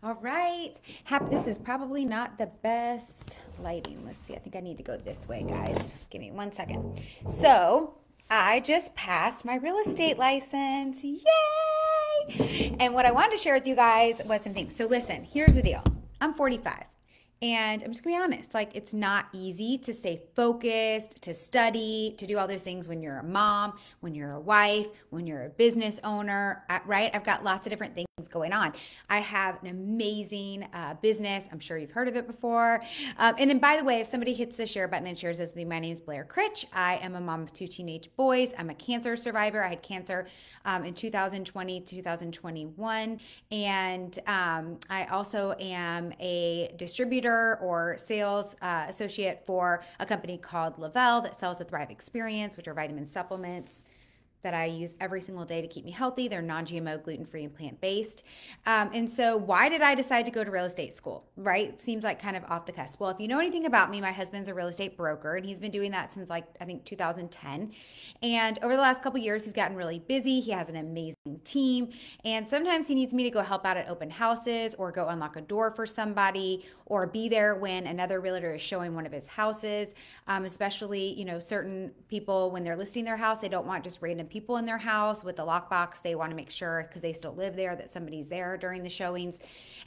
All right. This is probably not the best lighting. Let's see. I think I need to go this way, guys. Give me 1 second. So, I just passed my real estate license. Yay! And what I wanted to share with you guys was some things. So, listen, here's the deal. I'm 45. And I'm just gonna be honest, like it's not easy to stay focused, to study, to do all those things when you're a mom, when you're a wife, when you're a business owner, right? I've got lots of different things going on. I have an amazing business. I'm sure you've heard of it before. And then, by the way, if somebody hits the share button and shares this with me, my name is Blair Critch. I am a mom of 2 teenage boys. I'm a cancer survivor. I had cancer in 2020, 2021. And I also am a distributor or sales associate for a company called Lavelle that sells the Thrive Experience, which are vitamin supplements that I use every single day to keep me healthy. They're non-GMO, gluten-free, and plant-based. And so why did I decide to go to real estate school, right? It seems like kind of off the cusp. Well, if you know anything about me, my husband's a real estate broker, and he's been doing that since like, I think 2010. And over the last couple years, he's gotten really busy. He has an amazing team. And sometimes he needs me to go help out at open houses or go unlock a door for somebody or be there when another realtor is showing one of his houses. Especially, certain people, when they're listing their house, they don't want just random people in their house with a lockbox. They want to make sure, because they still live there, that somebody's there during the showings.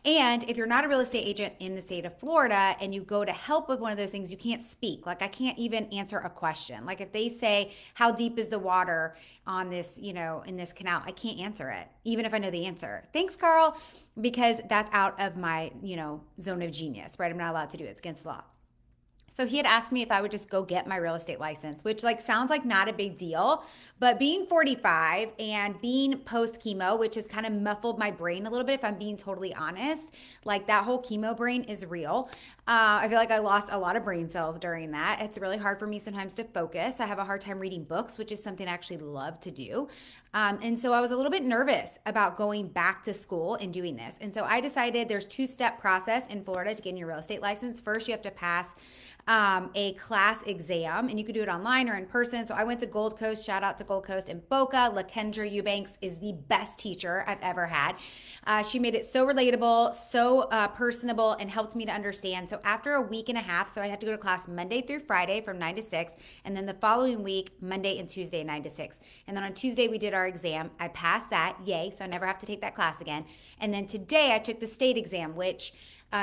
And if you're not a real estate agent in the state of Florida and you go to help with one of those things, you can't speak. Like I can't even answer a question. Like if they say, how deep is the water on this, in this canal, I can't answer it, even if I know the answer. Thanks, Carl, because that's out of my, zone of genius, right? I'm not allowed to do it. It's against the law. So he had asked me if I would just go get my real estate license, which sounds like not a big deal, but being 45 and being post chemo, which has kind of muffled my brain a little bit, if I'm being totally honest, like that whole chemo brain is real. I feel like I lost a lot of brain cells during that. It's really hard for me sometimes to focus. I have a hard time reading books, which is something I actually love to do. And so I was a little bit nervous about going back to school and doing this. And so I decided there's 2-step process in Florida to getting your real estate license. First, you have to pass a class exam, and you could do it online or in person. So I went to Gold Coast. Shout out to Gold Coast in Boca. LaKendra Eubanks is the best teacher I've ever had. She made it so relatable, so personable, and helped me to understand. So after a week and a half, so I had to go to class Monday through Friday from 9 to 6, and then the following week, Monday and Tuesday, 9 to 6. And then on Tuesday, we did our exam. I passed that. Yay. So I never have to take that class again. And then today, I took the state exam, which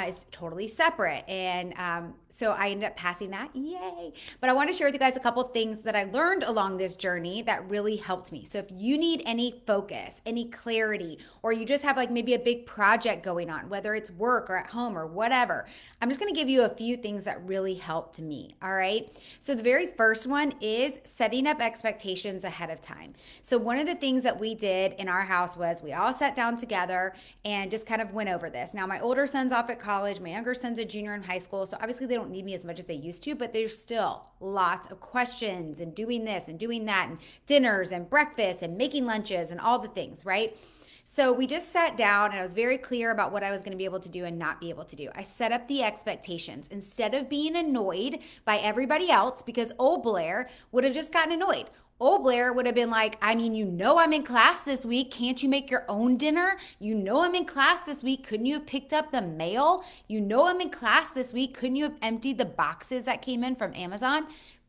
is totally separate. And so I ended up passing that. Yay. But I want to share with you guys a couple of things that I learned along this journey that really helped me. So if you need any focus, any clarity, or you just have maybe a big project going on, whether it's work or at home or whatever, I'm just going to give you a few things that really helped me. All right. So the very first one is setting up expectations ahead of time. So one of the things that we did in our house was we all sat down together and just kind of went over this. Now, my older son's off at college. My younger son's a junior in high school. So obviously they don't need me as much as they used to, but there's still lots of questions and doing this and doing that and dinners and breakfast and making lunches and all the things, right? So we just sat down and I was very clear about what I was going to be able to do and not be able to do. I set up the expectations instead of being annoyed by everybody else, because old Blair would have just gotten annoyed. Old Blair would have been like, I'm in class this week. Can't you make your own dinner? I'm in class this week. Couldn't you have picked up the mail? I'm in class this week. Couldn't you have emptied the boxes that came in from Amazon?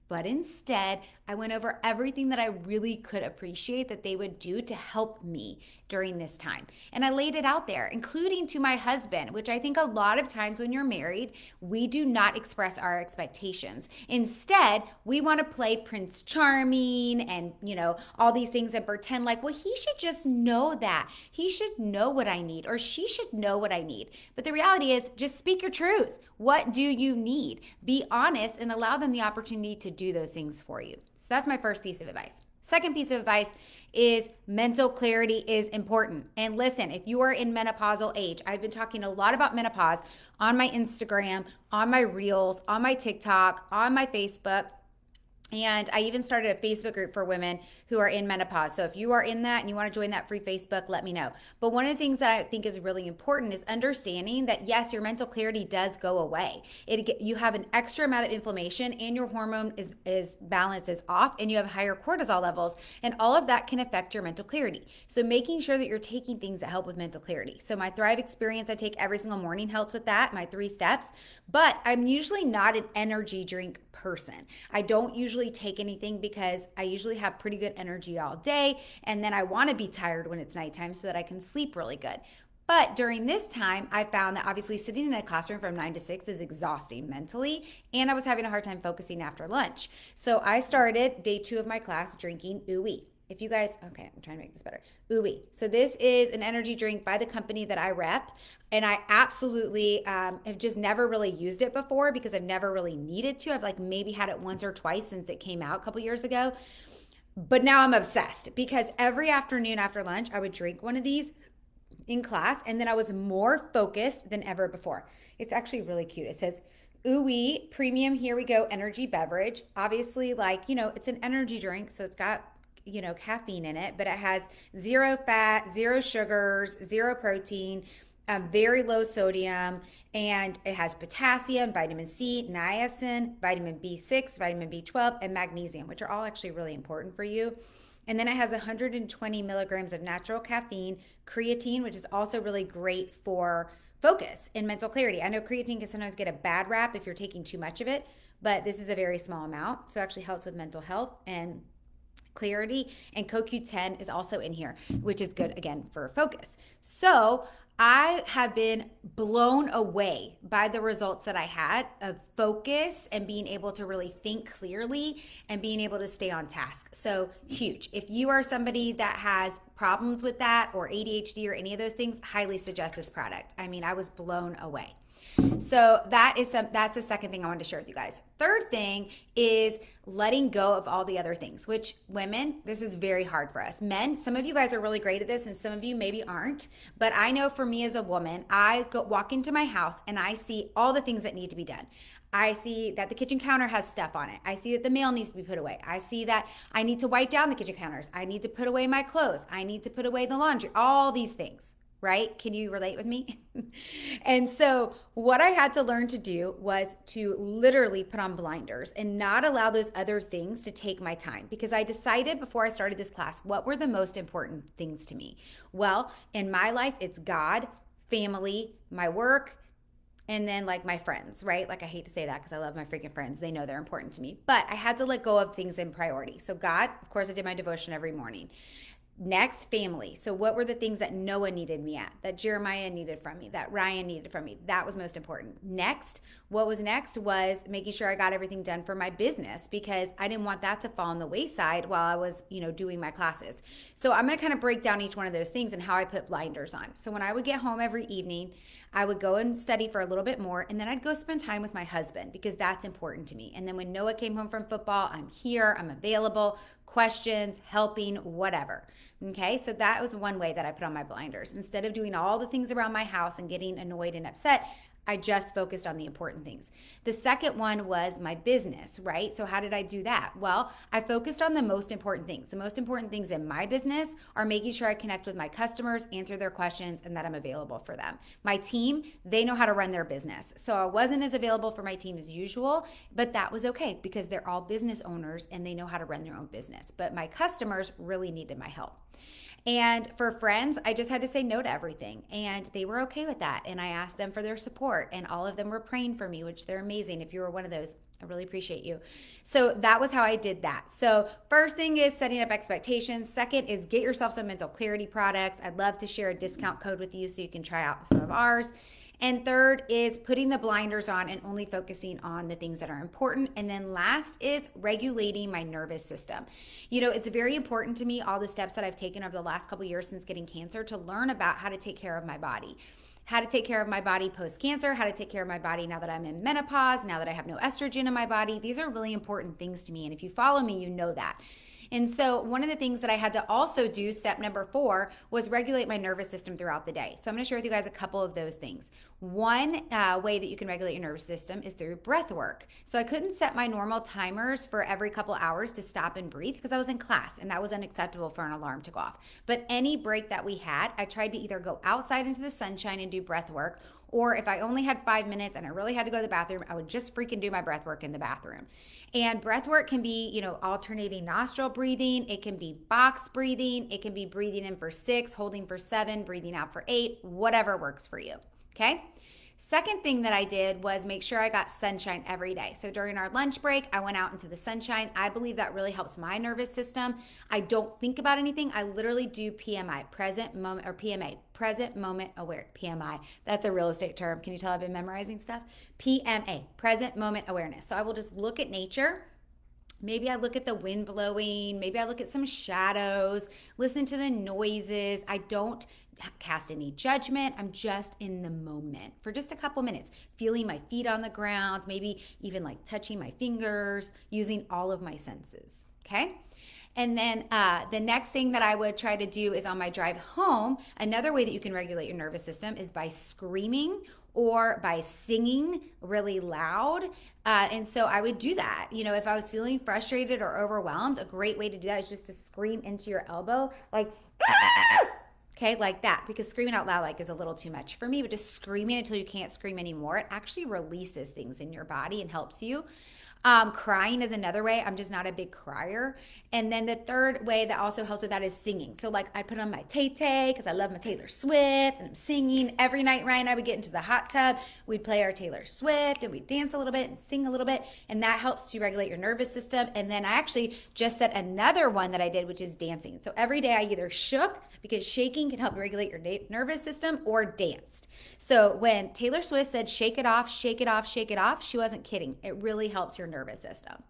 But instead, I went over everything that I really could appreciate that they would do to help me during this time. And I laid it out there, including to my husband, which I think a lot of times when you're married, we do not express our expectations. Instead, we want to play Prince Charming and, all these things and pretend like, well, he should just know that. He should know what I need, or she should know what I need. But the reality is, just speak your truth. What do you need? Be honest and allow them the opportunity to do those things for you. So that's my first piece of advice. Second piece of advice is mental clarity is important. And listen, if you are in menopausal age, I've been talking a lot about menopause on my Instagram, on my Reels, on my TikTok, on my Facebook. And I even started a Facebook group for women who are in menopause. So if you are in that and you want to join that free Facebook, let me know. But one of the things that I think is really important is understanding that yes, your mental clarity does go away. You have an extra amount of inflammation and your hormone is balance is off and you have higher cortisol levels, and all of that can affect your mental clarity. So making sure that you're taking things that help with mental clarity. So my Thrive experience I take every single morning helps with that, my 3 steps. But I'm usually not an energy drink person. I don't usually take anything because I usually have pretty good energy all day, and then I want to be tired when it's nighttime so that I can sleep really good. But during this time, I found that obviously sitting in a classroom from 9 to 6 is exhausting mentally, and I was having a hard time focusing after lunch. So I started day 2 of my class drinking ooey. If you guys, okay, I'm trying to make this better. Ooey. So this is an energy drink by the company that I rep, and I absolutely have just never really used it before because I've never really needed to. I've like maybe had it once or twice since it came out a couple years ago. But now I'm obsessed because every afternoon after lunch, I would drink one of these in class, and then I was more focused than ever before. It's actually really cute. It says, ooey, premium, here we go, energy beverage. Obviously, like, it's an energy drink, so it's got caffeine in it, but it has 0 fat, 0 sugars, 0 protein, very low sodium, and it has potassium, vitamin C, niacin, vitamin B6, vitamin B12, and magnesium, which are all actually really important for you. And then it has 120 milligrams of natural caffeine, creatine, which is also really great for focus and mental clarity. I know creatine can sometimes get a bad rap if you're taking too much of it, but this is a very small amount, so it actually helps with mental health and clarity. And CoQ10 is also in here, which is good again for focus. So I have been blown away by the results that I had of focus and being able to really think clearly and being able to stay on task. So huge. If you are somebody that has problems with that or ADHD or any of those things, highly suggest this product. I mean, I was blown away. So that's the second thing I wanted to share with you guys. Third thing is letting go of all the other things, which women, this is very hard for us. Men, some of you guys are really great at this and some of you maybe aren't. But I know for me as a woman, I walk into my house and I see all the things that need to be done. I see that the kitchen counter has stuff on it. I see that the mail needs to be put away. I see that I need to wipe down the kitchen counters. I need to put away my clothes. I need to put away the laundry, all these things. Right? Can you relate with me? And so what I had to learn to do was to literally put on blinders and not allow those other things to take my time, because I decided before I started this class, what were the most important things to me? Well, in my life, it's God, family, my work, and then like my friends, right? Like I hate to say that because I love my freaking friends. They know they're important to me, but I had to let go of things in priority. So God, of course, I did my devotion every morning. Next, family. So what were the things that Noah needed me at, that Jeremiah needed from me, that Ryan needed from me? That was most important. Next, what was next was making sure I got everything done for my business, because I didn't want that to fall on the wayside while I was, doing my classes. So I'm going to kind of break down each one of those things and how I put blinders on. So when I would get home every evening, I would go and study for a little bit more, and then I'd go spend time with my husband because that's important to me. And then when Noah came home from football, I'm here, I'm available, questions, helping, whatever. Okay, so that was one way that I put on my blinders. Instead of doing all the things around my house and getting annoyed and upset, I just focused on the important things. The second one was my business, right? So how did I do that? Well, I focused on the most important things. The most important things in my business are making sure I connect with my customers, answer their questions, and that I'm available for them. My team, they know how to run their business. So I wasn't as available for my team as usual, but that was okay because they're all business owners and they know how to run their own business. But my customers really needed my help. And for friends, I just had to say no to everything. And they were okay with that. And I asked them for their support. And all of them were praying for me, which they're amazing. If you were one of those, I really appreciate you. So that was how I did that. So first thing is setting up expectations. Second is get yourself some mental clarity products. I'd love to share a discount code with you so you can try out some of ours. And third is putting the blinders on and only focusing on the things that are important. And then last is regulating my nervous system. It's very important to me, all the steps that I've taken over the last couple of years since getting cancer, to learn about how to take care of my body. How to take care of my body post-cancer, how to take care of my body now that I'm in menopause, now that I have no estrogen in my body. These are really important things to me. And if you follow me, you know that. And so one of the things that I had to also do, step number 4, was regulate my nervous system throughout the day. So I'm going to share with you guys a couple of those things. One way that you can regulate your nervous system is through breath work. So I couldn't set my normal timers for every couple hours to stop and breathe because I was in class and that was unacceptable for an alarm to go off. But any break that we had, I tried to either go outside into the sunshine and do breath work, or if I only had 5 minutes and I really had to go to the bathroom, I would just freaking do my breath work in the bathroom. And breath work can be, alternating nostril breathing. It can be box breathing. It can be breathing in for 6, holding for 7, breathing out for 8, whatever works for you. Okay. Second thing that I did was make sure I got sunshine every day. So during our lunch break, I went out into the sunshine. I believe that really helps my nervous system. I don't think about anything. I literally do PMI, present moment, or PMA, present moment aware. PMI, that's a real estate term. Can you tell I've been memorizing stuff? PMA, present moment awareness. So I will just look at nature. Maybe I look at the wind blowing. Maybe I look at some shadows, listen to the noises. I don't cast any judgment. I'm just in the moment for just a couple minutes, feeling my feet on the ground, maybe even like touching my fingers, using all of my senses. Okay. And then the next thing that I would try to do is on my drive home. Another way that you can regulate your nervous system is by screaming or by singing really loud. And so I would do that. If I was feeling frustrated or overwhelmed, a great way to do that is just to scream into your elbow, like, okay, like that, because screaming out loud is a little too much for me, but just screaming until you can't scream anymore, it actually releases things in your body and helps you. Crying is another way. I'm just not a big crier. And then the third way that also helps with that is singing. So I put on my Tay-Tay because I love my Taylor Swift, and I'm singing every night. Ryan and I would get into the hot tub. We'd play our Taylor Swift and we'd dance a little bit and sing a little bit. And that helps to regulate your nervous system. And then I actually just set another one that I did, which is dancing. So every day I either shook, because shaking can help regulate your nervous system, or danced. So when Taylor Swift said, shake it off, shake it off, shake it off, she wasn't kidding. It really helps your nervous system.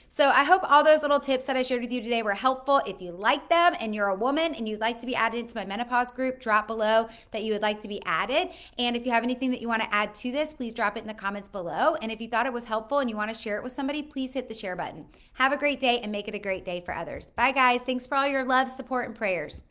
So I hope all those little tips that I shared with you today were helpful. If you like them and you're a woman and you'd like to be added into my menopause group, drop below that you would like to be added. And if you have anything that you want to add to this, please drop it in the comments below. And if you thought it was helpful and you want to share it with somebody, please hit the share button. Have a great day and make it a great day for others. Bye guys. Thanks for all your love, support, and prayers.